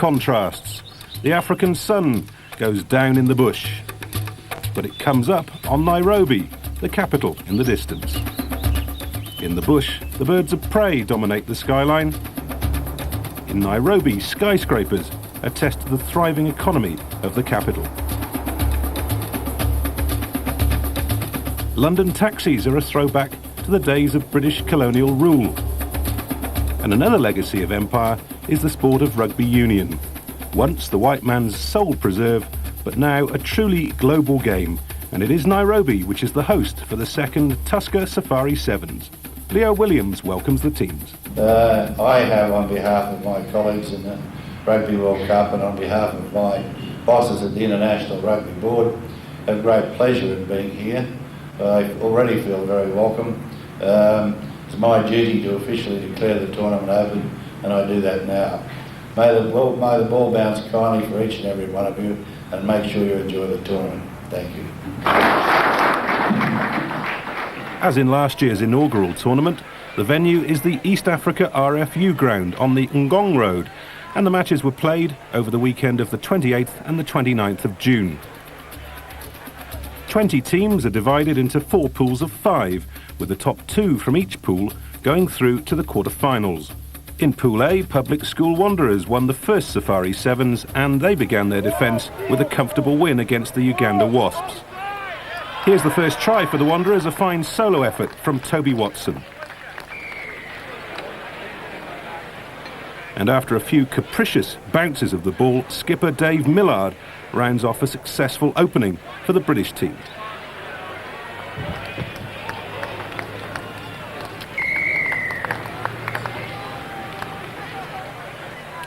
contrasts. The African sun goes down in the bush, but it comes up on Nairobi, the capital, in the distance. In the bush, the birds of prey dominate the skyline. In Nairobi, skyscrapers attest to the thriving economy of the capital. London taxis are a throwback to the days of British colonial rule. And another legacy of empire is the sport of rugby union. Once the white man's sole preserve, but now a truly global game. And it is Nairobi which is the host for the second Tusker Safari Sevens. Leo Williams welcomes the teams. I have, on behalf of my colleagues in the Rugby World Cup and on behalf of my bosses at the International Rugby Board, a great pleasure in being here. I already feel very welcome. It's my duty to officially declare the tournament open, and I do that now. May the ball bounce kindly for each and every one of you, and make sure you enjoy the tournament. Thank you. As in last year's inaugural tournament, the venue is the East Africa RFU ground on the Ngong Road, and the matches were played over the weekend of the 28th and the 29th of June. 20 teams are divided into 4 pools of 5, with the top 2 from each pool going through to the quarter-finals. In Pool A, Public School Wanderers won the first Safari Sevens, and they began their defence with a comfortable win against the Uganda Wasps. Here's the first try for the Wanderers, a fine solo effort from Toby Watson. And after a few capricious bounces of the ball, skipper Dave Millard rounds off a successful opening for the British team.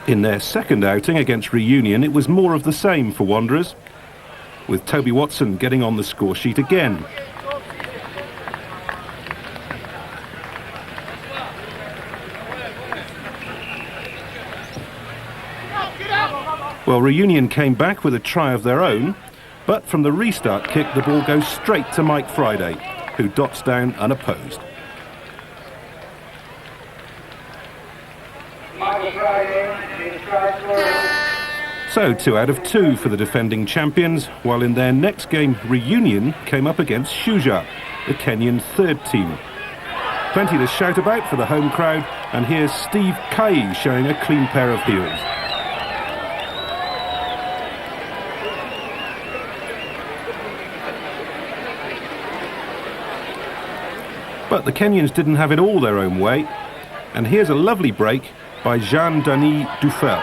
In their second outing against Reunion, it was more of the same for Wanderers, with Toby Watson getting on the score sheet again. Well, Reunion came back with a try of their own, but from the restart kick, the ball goes straight to Mike Friday, who dots down unopposed. So 2 out of 2 for the defending champions, while in their next game, Reunion came up against Shujaa, the Kenyan third team. Plenty to shout about for the home crowd, and here's Steve Kai showing a clean pair of heels. But the Kenyans didn't have it all their own way, and here's a lovely break by Jean-Denis Dufel.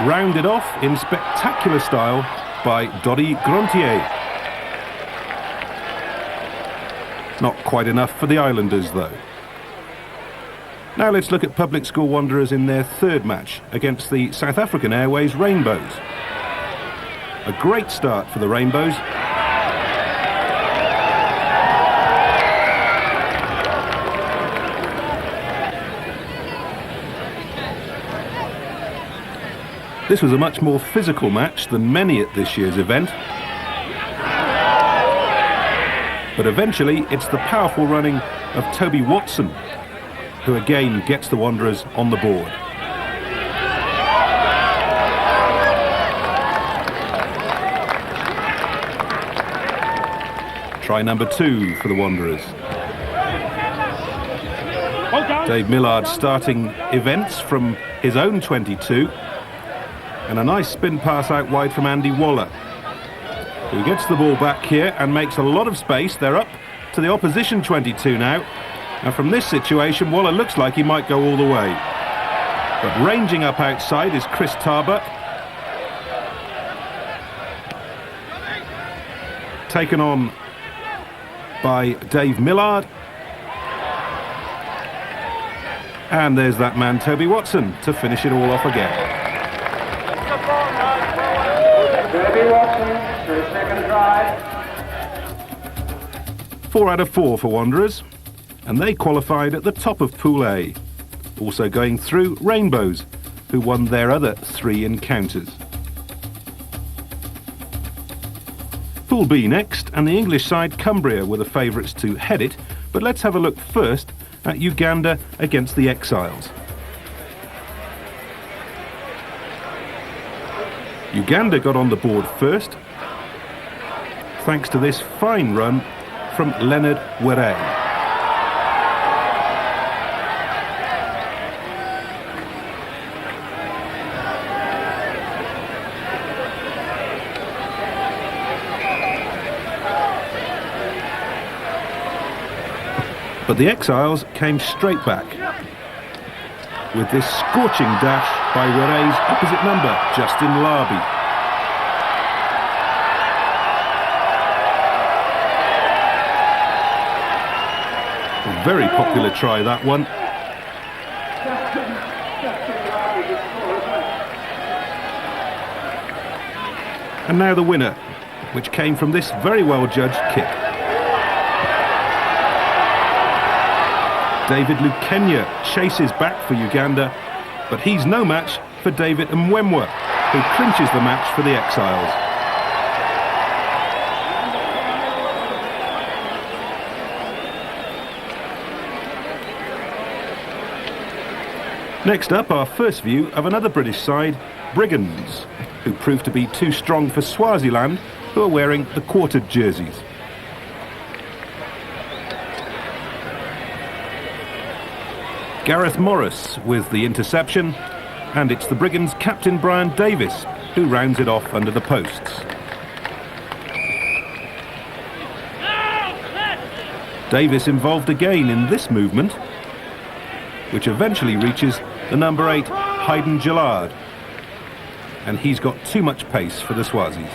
Rounded off in spectacular style by Dodi Grontier. Not quite enough for the Islanders, though. Now let's look at Public School Wanderers in their third match against the South African Airways Rainbows. A great start for the Rainbows. This was a much more physical match than many at this year's event. But eventually, it's the powerful running of Toby Watson who again gets the Wanderers on the board. Try number 2 for the Wanderers. Dave Millard starting events from his own 22. And a nice spin pass out wide from Andy Waller, who gets the ball back here and makes a lot of space. They're up to the opposition 22 now. And from this situation, Waller looks like he might go all the way. But ranging up outside is Chris Tarbuck. Taken on by Dave Millard. And there's that man, Toby Watson, to finish it all off again. Toby Watson for his second try. 4 out of 4 for Wanderers, and they qualified at the top of Pool A. Also going through, Rainbows, who won their other 3 encounters. Pool B next, and the English side Cumbria were the favourites to head it, But let's have a look first at Uganda against the Exiles. Uganda got on the board first, thanks to this fine run from Leonard Were. But the Exiles came straight back with this scorching dash by Were's opposite number, Justin Larby. A very popular try, that one. And now the winner, which came from this very well judged kick. David Lukenya chases back for Uganda, but he's no match for David Mwemwa, who clinches the match for the Exiles. Next up, our first view of another British side, Brigands, who proved to be too strong for Swaziland, who are wearing the quartered jerseys. Gareth Morris with the interception, and it's the Brigands' captain Brian Davis who rounds it off under the posts. Davis involved again in this movement, which eventually reaches the number 8 Hayden Gillard, and he's got too much pace for the Swazis.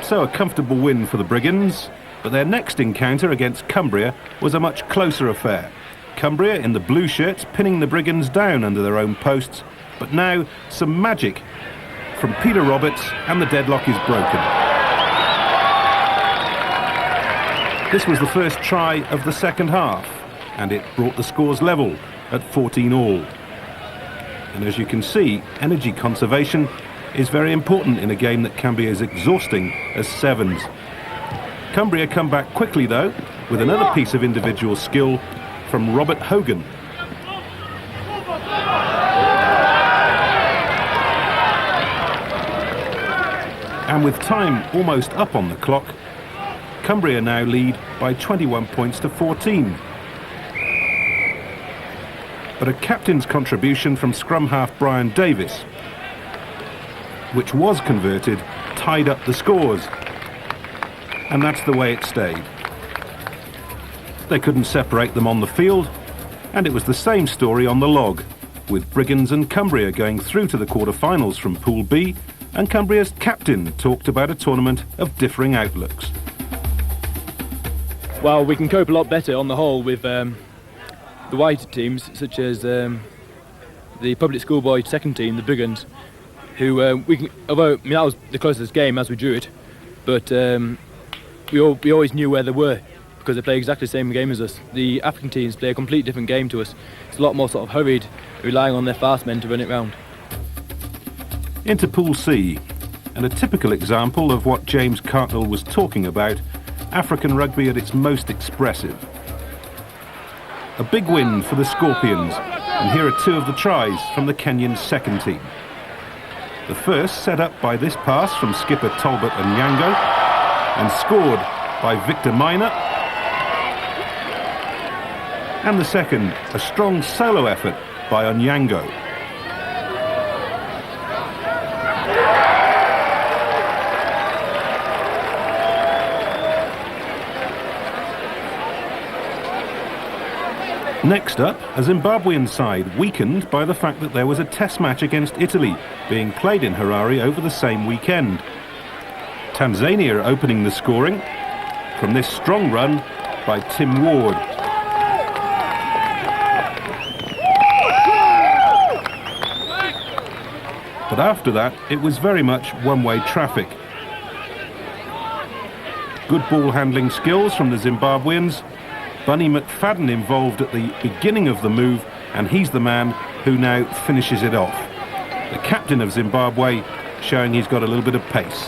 So a comfortable win for the Brigands, but their next encounter against Cumbria was a much closer affair. Cumbria in the blue shirts pinning the Brigands down under their own posts, but now some magic from Peter Roberts and the deadlock is broken. This was the first try of the second half, and it brought the scores level at 14-all. And as you can see, energy conservation is very important in a game that can be as exhausting as sevens. Cumbria come back quickly though, with another piece of individual skill from Robert Hogan. And with time almost up on the clock, Cumbria now lead by 21 points to 14. But a captain's contribution from scrum half Brian Davis, which was converted, tied up the scores. And that's the way it stayed. They couldn't separate them on the field, and it was the same story on the log, with Brigands and Cumbria going through to the quarter-finals from Pool B, and Cumbria's captain talked about a tournament of differing outlooks. Well, we can cope a lot better on the whole with the white teams, such as the public schoolboy second team, the Brigands, who we can, although that was the closest game as we drew it, but we always knew where they were because they play exactly the same game as us. The African teams play a completely different game to us. It's a lot more sort of hurried, relying on their fast men to run it round. Into Pool C, and a typical example of what James Cartnell was talking about, African rugby at its most expressive. A big win for the Scorpions, and here are two of the tries from the Kenyan second team. The first set up by this pass from skipper Talbot Onyango, and scored by Victor Minor. And the second, a strong solo effort by Onyango. Next up, a Zimbabwean side weakened by the fact that there was a test match against Italy being played in Harare over the same weekend. Tanzania opening the scoring from this strong run by Tim Ward. But after that, it was very much one-way traffic. Good ball handling skills from the Zimbabweans, Bunny McFadden involved at the beginning of the move, and he's the man who now finishes it off. The captain of Zimbabwe showing he's got a little bit of pace.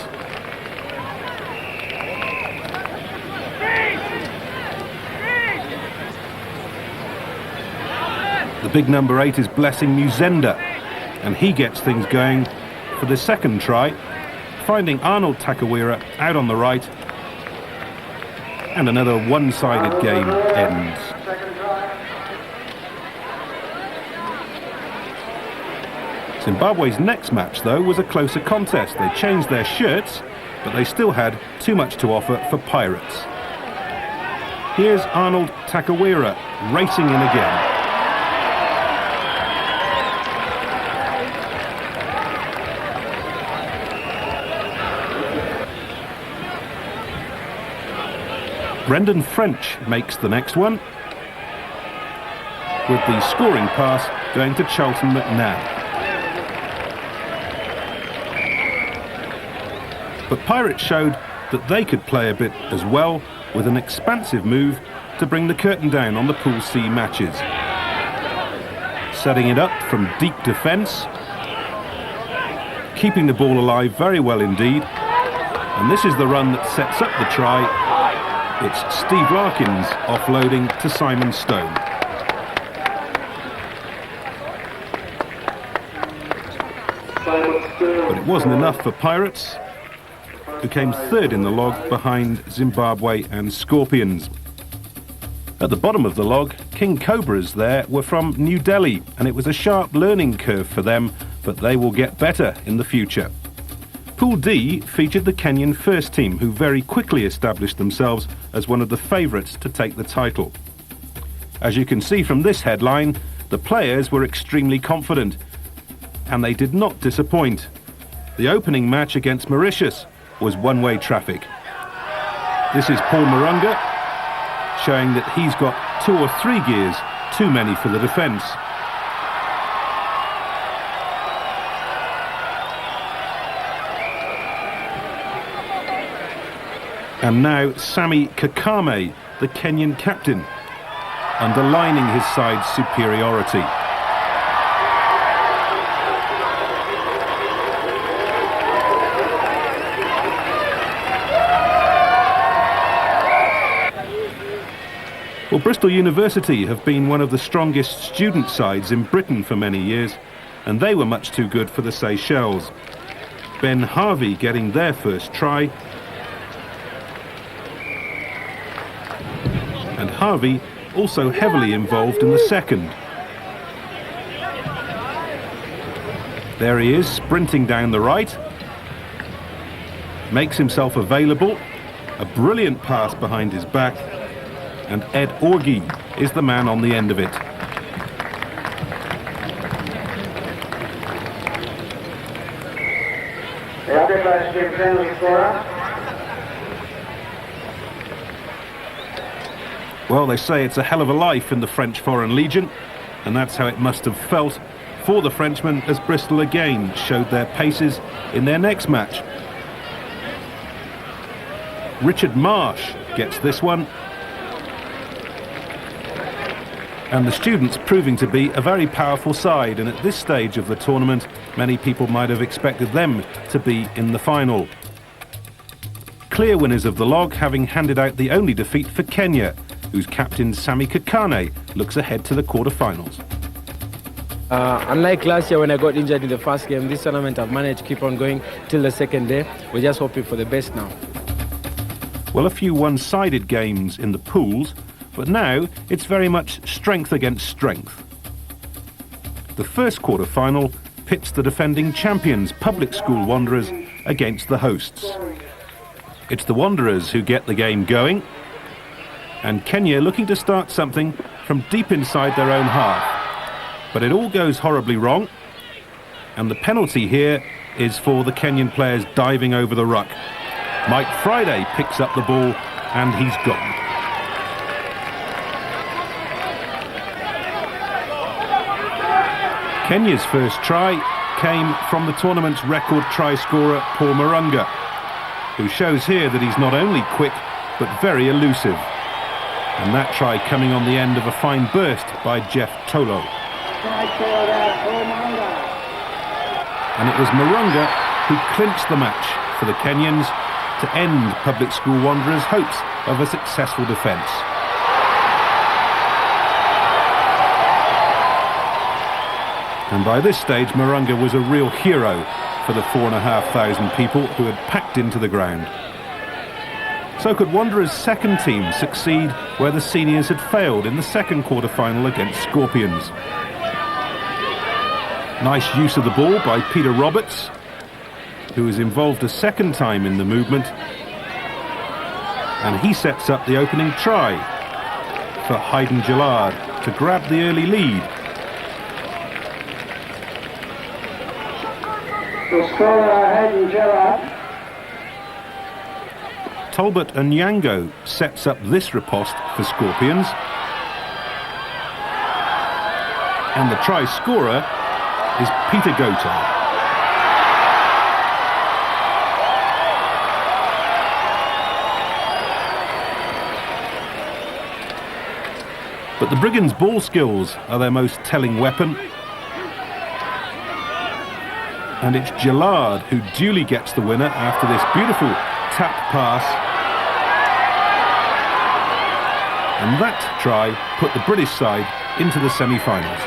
The big number 8 is Blessing Musenda, and he gets things going for the second try, finding Arnold Takawira out on the right, and another one-sided game ends. Zimbabwe's next match, though, was a closer contest. They changed their shirts, but they still had too much to offer for Pirates. Here's Arnold Takawira racing in again. Brendan French makes the next one, with the scoring pass going to Charlton McNabb. But Pirates showed that they could play a bit as well, with an expansive move to bring the curtain down on the Pool C matches. Setting it up from deep defence, keeping the ball alive very well indeed, and this is the run that sets up the try. It's Steve Larkins offloading to Simon Stone. But it wasn't enough for Pirates, who came third in the log behind Zimbabwe and Scorpions. At the bottom of the log, King Cobras there were from New Delhi, and it was a sharp learning curve for them, but they will get better in the future. Pool D featured the Kenyan first team, who very quickly established themselves as one of the favourites to take the title. As you can see from this headline, the players were extremely confident, and they did not disappoint. The opening match against Mauritius was one-way traffic. This is Paul Marunga, showing that he's got 2 or 3 gears too many for the defence. And now Sammy Kakame, the Kenyan captain, underlining his side's superiority. Well, Bristol University have been one of the strongest student sides in Britain for many years, and they were much too good for the Seychelles. Ben Harvey getting their first try, and Harvey also heavily involved in the second. There he is, sprinting down the right, makes himself available, a brilliant pass behind his back, and Ed Orgi is the man on the end of it. Well, they say it's a hell of a life in the French Foreign Legion, and that's how it must have felt for the Frenchmen as Bristol again showed their paces in their next match. Richard Marsh gets this one, and the students proving to be a very powerful side, and at this stage of the tournament many people might have expected them to be in the final. Clear winners of the log, having handed out the only defeat for Kenya, whose captain Sammy Kakane looks ahead to the quarter-finals. Unlike last year when I got injured in the first game, this tournament I've managed to keep on going till the second day. We're just hoping for the best now. Well, a few one-sided games in the pools, but now it's very much strength against strength. The first quarter-final pits the defending champions, Public School Wanderers, against the hosts. It's the Wanderers who get the game going, and Kenya looking to start something from deep inside their own half. But it all goes horribly wrong, and the penalty here is for the Kenyan players diving over the ruck. Mike Friday picks up the ball, and he's gone. Kenya's first try came from the tournament's record try scorer Paul Marunga, who shows here that he's not only quick but very elusive. And that try coming on the end of a fine burst by Jeff Tolo. And it was Marunga who clinched the match for the Kenyans to end Public School Wanderers' hopes of a successful defence. And by this stage, Marunga was a real hero for the 4,500 people who had packed into the ground. So could Wanderers' second team succeed where the seniors had failed in the second quarter-final against Scorpions? Nice use of the ball by Peter Roberts, who is involved a second time in the movement, and he sets up the opening try for Hayden Gillard to grab the early lead. The scorer, Hayden Gillard. Talbot Onyango sets up this riposte for Scorpions, and the try scorer is Peter Gotha. But the Brigands' ball skills are their most telling weapon. And it's Gillard who duly gets the winner after this beautiful tap pass. And that try put the British side into the semi-finals.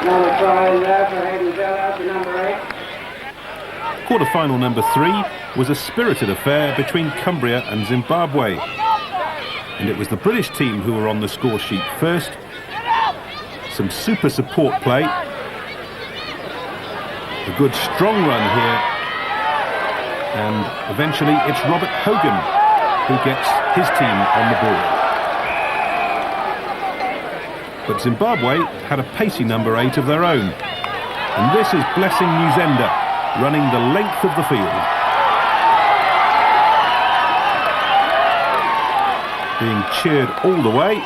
Another try there for Hayden Gillard, the number 8. Quarter-final number 3 was a spirited affair between Cumbria and Zimbabwe. And it was the British team who were on the score sheet first. Some super support play. A good strong run here. And eventually it's Robert Hogan who gets his team on the board. But Zimbabwe had a pacey number 8 of their own. And this is Blessing Nuzenda running the length of the field. Being cheered all the way.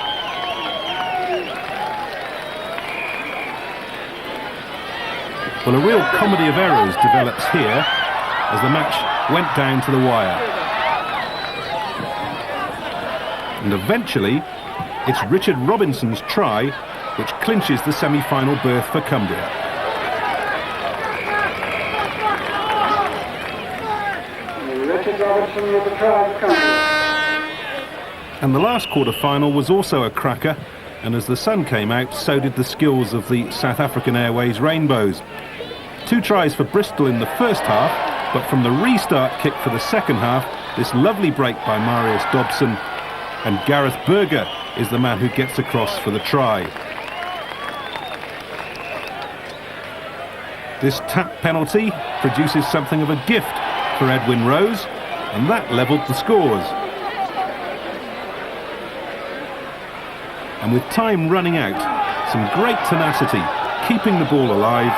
Well, a real comedy of errors develops here as the match went down to the wire. And eventually, it's Richard Robinson's try which clinches the semi-final berth for Cumbria. Richard Robinson with the try for Cumbria. And the last quarter-final was also a cracker, and as the sun came out, so did the skills of the South African Airways Rainbows. 2 tries for Bristol in the first half, but from the restart kick for the second half, this lovely break by Marius Dobson, and Gareth Berger is the man who gets across for the try. This tap penalty produces something of a gift for Edwin Rose, and that levelled the scores. And with time running out, some great tenacity, keeping the ball alive.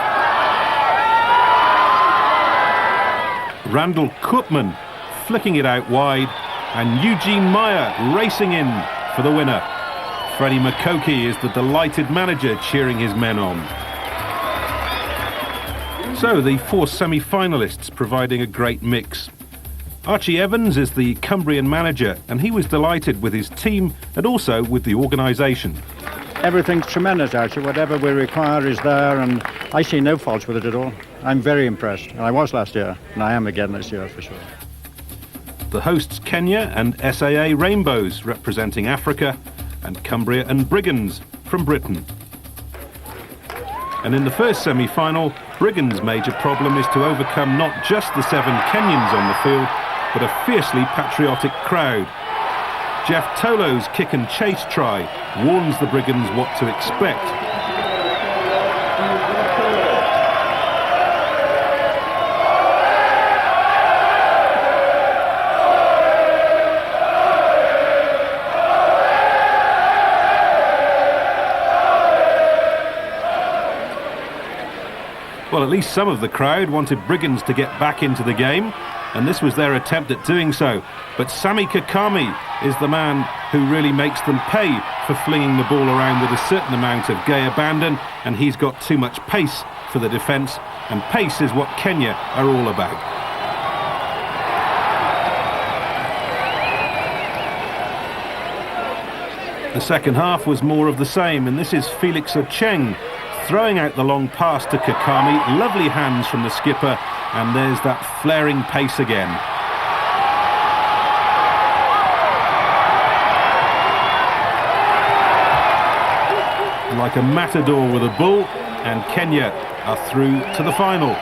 Randall Koopman flicking it out wide, and Eugene Meyer racing in for the winner. Freddie Makoki is the delighted manager cheering his men on. So the 4 semi-finalists providing a great mix. Archie Evans is the Cumbrian manager, and he was delighted with his team and also with the organisation. Everything's tremendous, Archie. Whatever we require is there, and I see no faults with it at all. I'm very impressed, and I was last year, and I am again this year for sure. The hosts Kenya and SAA Rainbows representing Africa, and Cumbria and Brigands from Britain. And in the first semi-final, Brigands' major problem is to overcome not just the 7 Kenyans on the field, but a fiercely patriotic crowd. Jeff Tolo's kick and chase try warns the Brigands what to expect. Well, at least some of the crowd wanted Brigands to get back into the game, and this was their attempt at doing so. But Sammy Kakami is the man who really makes them pay for flinging the ball around with a certain amount of gay abandon, and he's got too much pace for the defence, and pace is what Kenya are all about. The second half was more of the same, and this is Felix Ocheng throwing out the long pass to Kakami. Lovely hands from the skipper, and there's that flaring pace again. Like a matador with a bull, and Kenya are through to the final.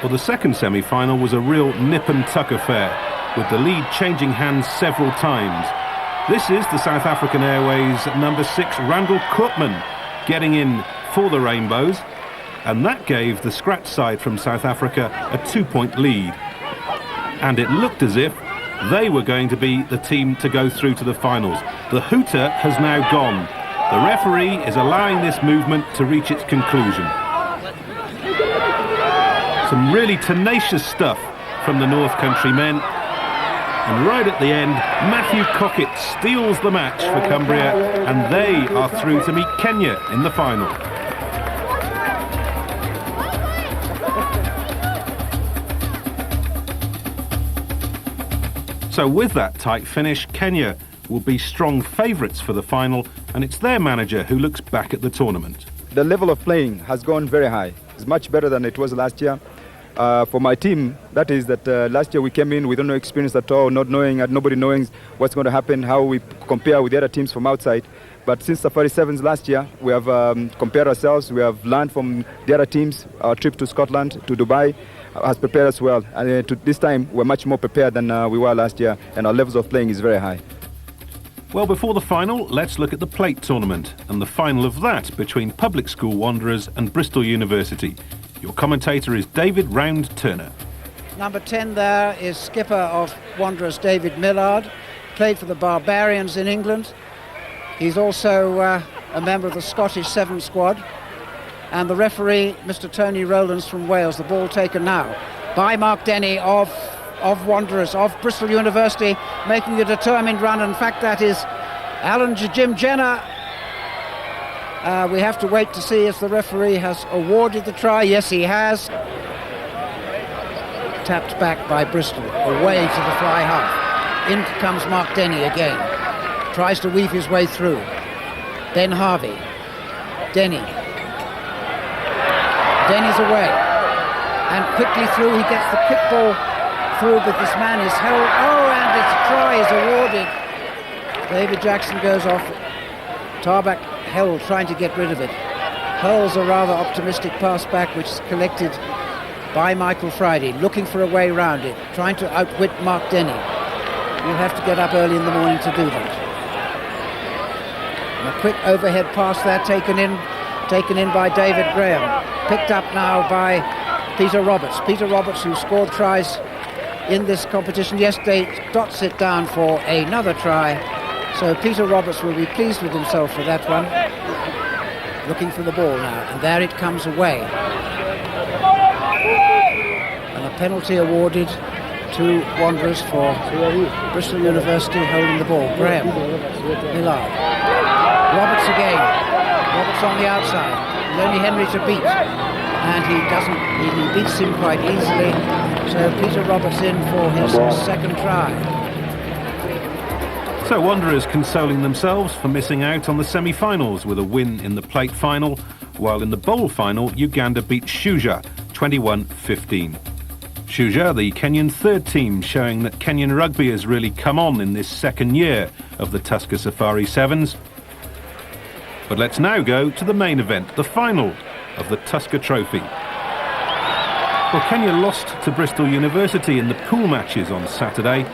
Well, the second semi-final was a real nip and tuck affair, with the lead changing hands several times. This is the South African Airways number 6, Randall Koopman, getting in for the Rainbows, and that gave the scratch side from South Africa a 2-point lead. And it looked as if they were going to be the team to go through to the finals. The hooter has now gone. The referee is allowing this movement to reach its conclusion. Some really tenacious stuff from the North Country men. And right at the end, Matthew Cockett steals the match for Cumbria, and they are through to meet Kenya in the final. So with that tight finish, Kenya will be strong favourites for the final, and it's their manager who looks back at the tournament. The level of playing has gone very high. It's much better than it was last year. For my team, that is that last year we came in with no experience at all, not knowing, nobody knowing what's going to happen, how we compare with the other teams from outside. But since Safari Sevens last year, we have compared ourselves, we have learned from the other teams. Our trip to Scotland, to Dubai, has prepared us well. And this time, we're much more prepared than we were last year, and our levels of playing is very high. Well, before the final, let's look at the plate tournament and the final of that between Public School Wanderers and Bristol University. Your commentator is David Round Turner. Number 10 there is skipper of Wanderers, David Millard, played for the Barbarians in England. He's also a member of the Scottish Seven squad. And the referee, Mr. Tony Rowlands from Wales. The ball taken now by Mark Denny of Wanderers, of Bristol University, making a determined run. In fact, that is Alan Jim Jenner. We have to wait to see if the referee has awarded the try. Yes, he has. Tapped back by Bristol, away to the fly half. In comes Mark Denny again. Tries to weave his way through. Ben Harvey. Denny's away. And quickly through, he gets the quick ball through, but this man is held. Oh, and its try is awarded. David Jackson goes off. Tarbuck held, trying to get rid of it. Hurls a rather optimistic pass back, which is collected by Michael Friday, looking for a way round it, trying to outwit Mark Denny. You'll have to get up early in the morning to do that. And a quick overhead pass there, taken in by David Graham. Picked up now by Peter Roberts. Peter Roberts, who scored tries in this competition yesterday, dots it down for another try. So Peter Roberts will be pleased with himself for that one. Looking for the ball now, and there it comes away. And a penalty awarded to Wanderers for Bristol University holding the ball. Graham, Millard, Roberts again. Roberts on the outside. Lonely Henry to beat, and he beats him quite easily. So Peter Roberts in for his second try. So Wanderers consoling themselves for missing out on the semi-finals with a win in the plate final, while in the bowl final, Uganda beat Shuja 21-15. Shuja, the Kenyan third team, showing that Kenyan rugby has really come on in this second year of the Tusker Safari Sevens. But let's now go to the main event, the final of the Tusker Trophy. Well, Kenya lost to Bristol University in the pool matches on Saturday.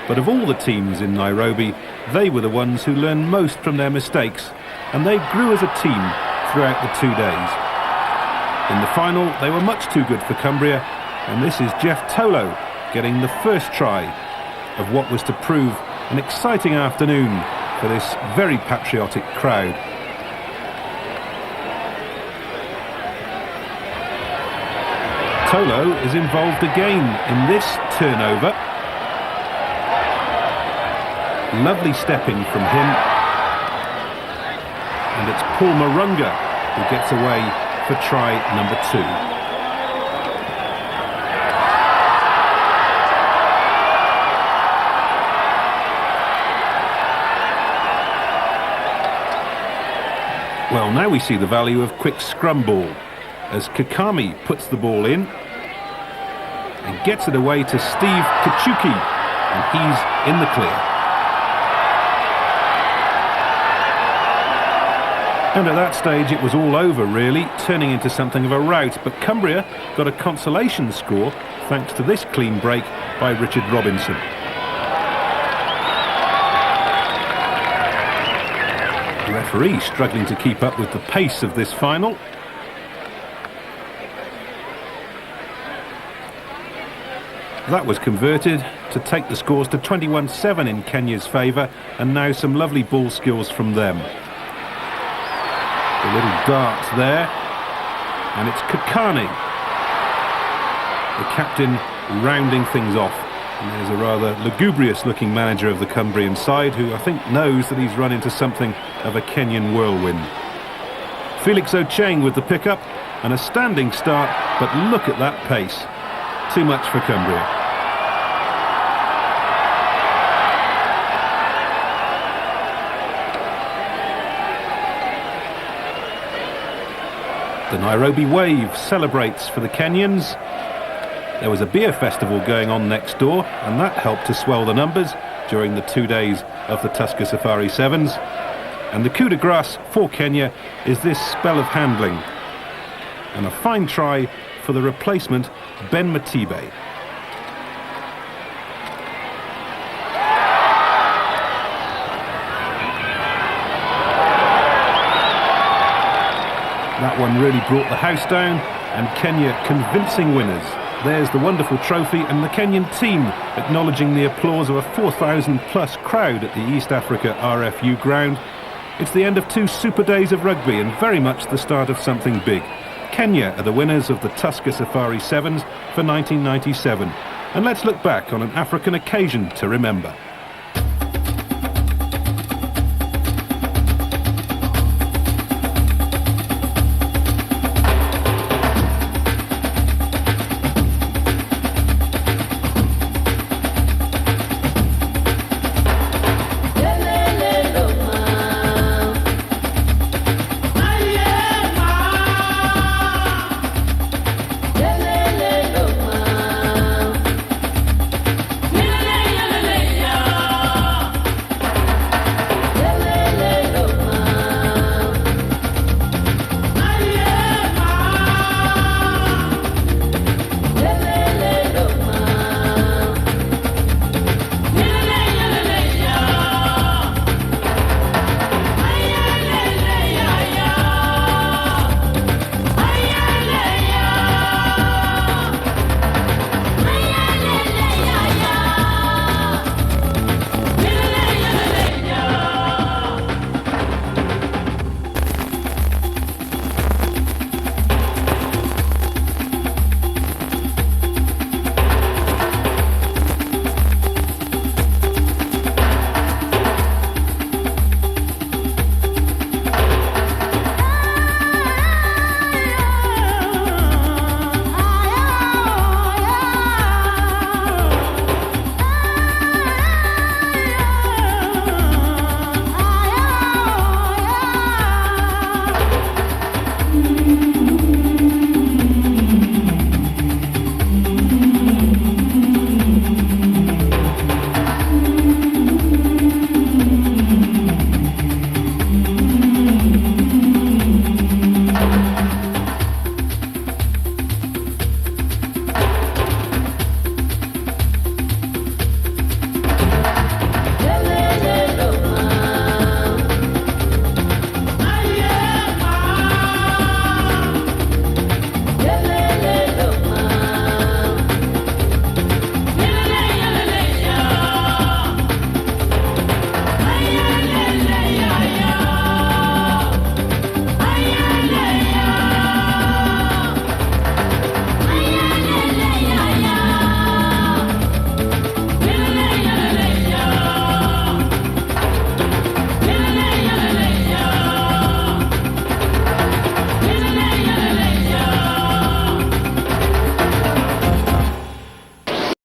But of all the teams in Nairobi, they were the ones who learned most from their mistakes, and they grew as a team throughout the 2 days. In the final, they were much too good for Cumbria, and this is Jeff Tolo getting the first try of what was to prove an exciting afternoon for this very patriotic crowd. Tolo is involved again in this turnover. Lovely stepping from him, and it's Paul Marunga who gets away for try number 2. Well, now we see the value of quick scrum ball as Kakami puts the ball in and gets it away to Steve Kachuki, and he's in the clear. And at that stage it was all over really, turning into something of a rout, but Cumbria got a consolation score thanks to this clean break by Richard Robinson. The referee struggling to keep up with the pace of this final. That was converted to take the scores to 21-7 in Kenya's favour, and now some lovely ball skills from them. A little dart there, and it's Kakani, the captain, rounding things off. And there's a rather lugubrious looking manager of the Cumbrian side who I think knows that he's run into something of a Kenyan whirlwind. Felix Ocheng with the pickup and a standing start, but look at that pace. Too much for Cumbria. The Nairobi Wave celebrates for the Kenyans. There was a beer festival going on next door, and that helped to swell the numbers during the 2 days of the Tusker Safari Sevens. And the coup de grace for Kenya is this spell of handling. And a fine try for the replacement, Ben Matibe. That one really brought the house down, and Kenya convincing winners. There's the wonderful trophy, and the Kenyan team acknowledging the applause of a 4,000 plus crowd at the East Africa RFU ground. It's the end of 2 super days of rugby and very much the start of something big. Kenya are the winners of the Tusker Safari Sevens for 1997. And let's look back on an African occasion to remember.